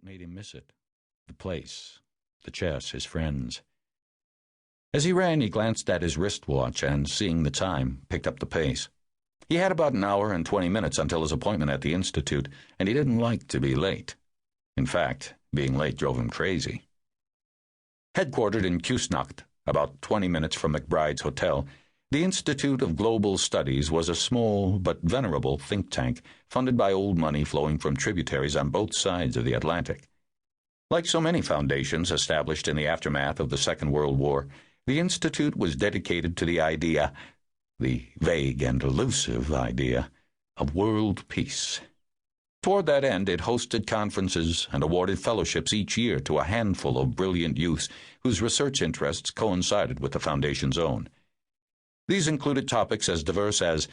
made him miss it. The place, the chess, his friends. As he ran, he glanced at his wristwatch and, seeing the time, picked up the pace. He had about an hour and 20 minutes until his appointment at the Institute, and he didn't like to be late. In fact, being late drove him crazy. Headquartered in Küsnacht, about 20 minutes from McBride's hotel, the Institute of Global Studies was a small but venerable think tank funded by old money flowing from tributaries on both sides of the Atlantic. Like so many foundations established in the aftermath of the Second World War, the Institute was dedicated to the idea, the vague and elusive idea, of world peace. Toward that end, it hosted conferences and awarded fellowships each year to a handful of brilliant youths whose research interests coincided with the Foundation's own. These included topics as diverse as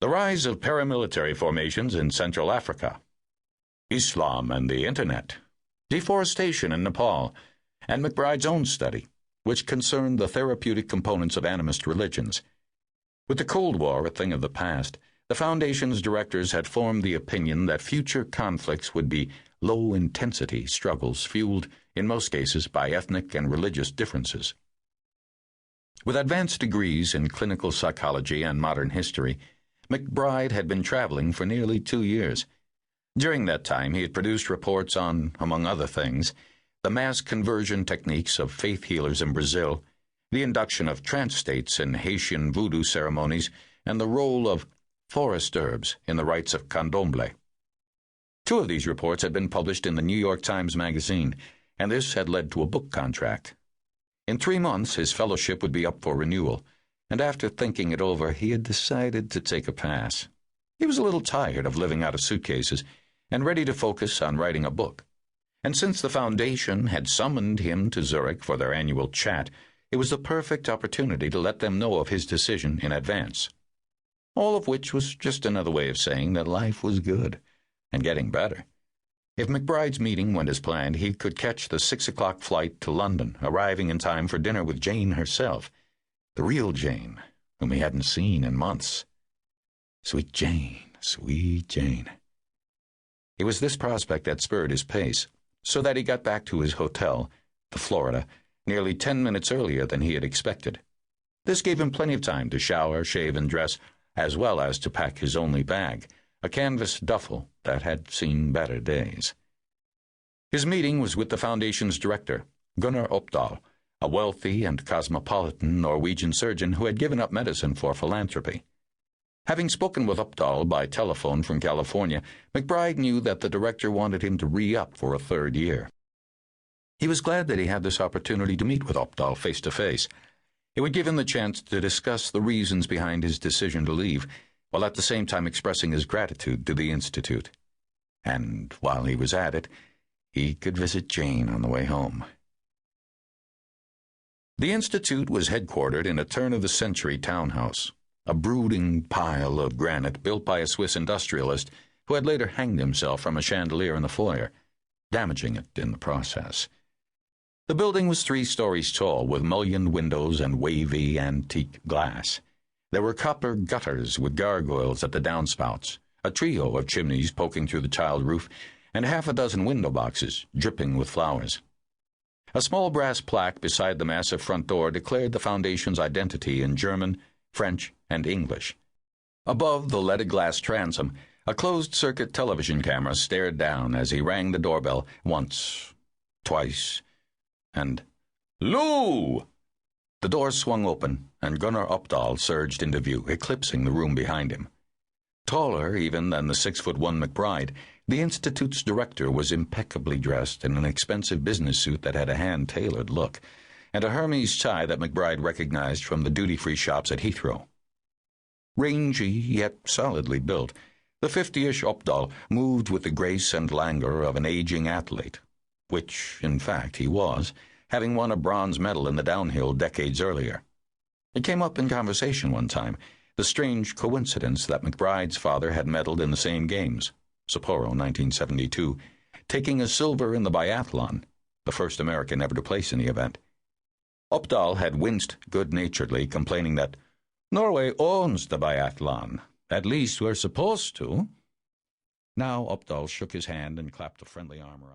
the rise of paramilitary formations in Central Africa, Islam and the Internet, deforestation in Nepal, and McBride's own study, which concerned the therapeutic components of animist religions. With the Cold War a thing of the past, the Foundation's directors had formed the opinion that future conflicts would be low-intensity struggles fueled, in most cases, by ethnic and religious differences. With advanced degrees in clinical psychology and modern history, McBride had been traveling for nearly 2 years. During that time, he had produced reports on, among other things, the mass conversion techniques of faith healers in Brazil, the induction of trance states in Haitian voodoo ceremonies, and the role of forest herbs in the rites of candomblé. 2 of these reports had been published in the New York Times Magazine, and this had led to a book contract. In 3 months, his fellowship would be up for renewal, and after thinking it over, he had decided to take a pass. He was a little tired of living out of suitcases and ready to focus on writing a book. And since the Foundation had summoned him to Zurich for their annual chat, it was the perfect opportunity to let them know of his decision in advance. All of which was just another way of saying that life was good and getting better. If McBride's meeting went as planned, he could catch the 6 o'clock flight to London, arriving in time for dinner with Jane herself, the real Jane, whom he hadn't seen in months. Sweet Jane, sweet Jane. It was this prospect that spurred his pace, so that he got back to his hotel, the Florida, nearly 10 minutes earlier than he had expected. This gave him plenty of time to shower, shave, and dress, as well as to pack his only bag, a canvas duffel that had seen better days. His meeting was with the Foundation's director, Gunnar Opdahl, a wealthy and cosmopolitan Norwegian surgeon who had given up medicine for philanthropy. Having spoken with Opdahl by telephone from California, McBride knew that the director wanted him to re-up for a 3rd year. He was glad that he had this opportunity to meet with Opdahl face-to-face. It would give him the chance to discuss the reasons behind his decision to leave, while at the same time expressing his gratitude to the Institute. And while he was at it, he could visit Jane on the way home. The Institute was headquartered in a turn-of-the-century townhouse, a brooding pile of granite built by a Swiss industrialist who had later hanged himself from a chandelier in the foyer, damaging it in the process. The building was 3 stories tall, with mullioned windows and wavy antique glass. There were copper gutters with gargoyles at the downspouts, a trio of chimneys poking through the tiled roof, and 6 window boxes dripping with flowers. A small brass plaque beside the massive front door declared the Foundation's identity in German, French, and English. Above the leaded glass transom, a closed-circuit television camera stared down as he rang the doorbell once, twice, and "Lou!" The door swung open, and Gunnar Opdahl surged into view, eclipsing the room behind him. Taller even than the 6'1" McBride, the Institute's director was impeccably dressed in an expensive business suit that had a hand-tailored look, and a Hermes tie that McBride recognized from the duty-free shops at Heathrow. Rangy, yet solidly built, the 50-ish Opdahl moved with the grace and languor of an aging athlete, which, in fact, he was, having won a bronze medal in the downhill decades earlier. It came up in conversation one time, the strange coincidence that McBride's father had medaled in the same games, Sapporo, 1972, taking a silver in the biathlon, the first American ever to place in the event. Opdahl had winced good-naturedly, complaining that Norway owns the biathlon. At least we're supposed to. Now Opdahl shook his hand and clapped a friendly arm around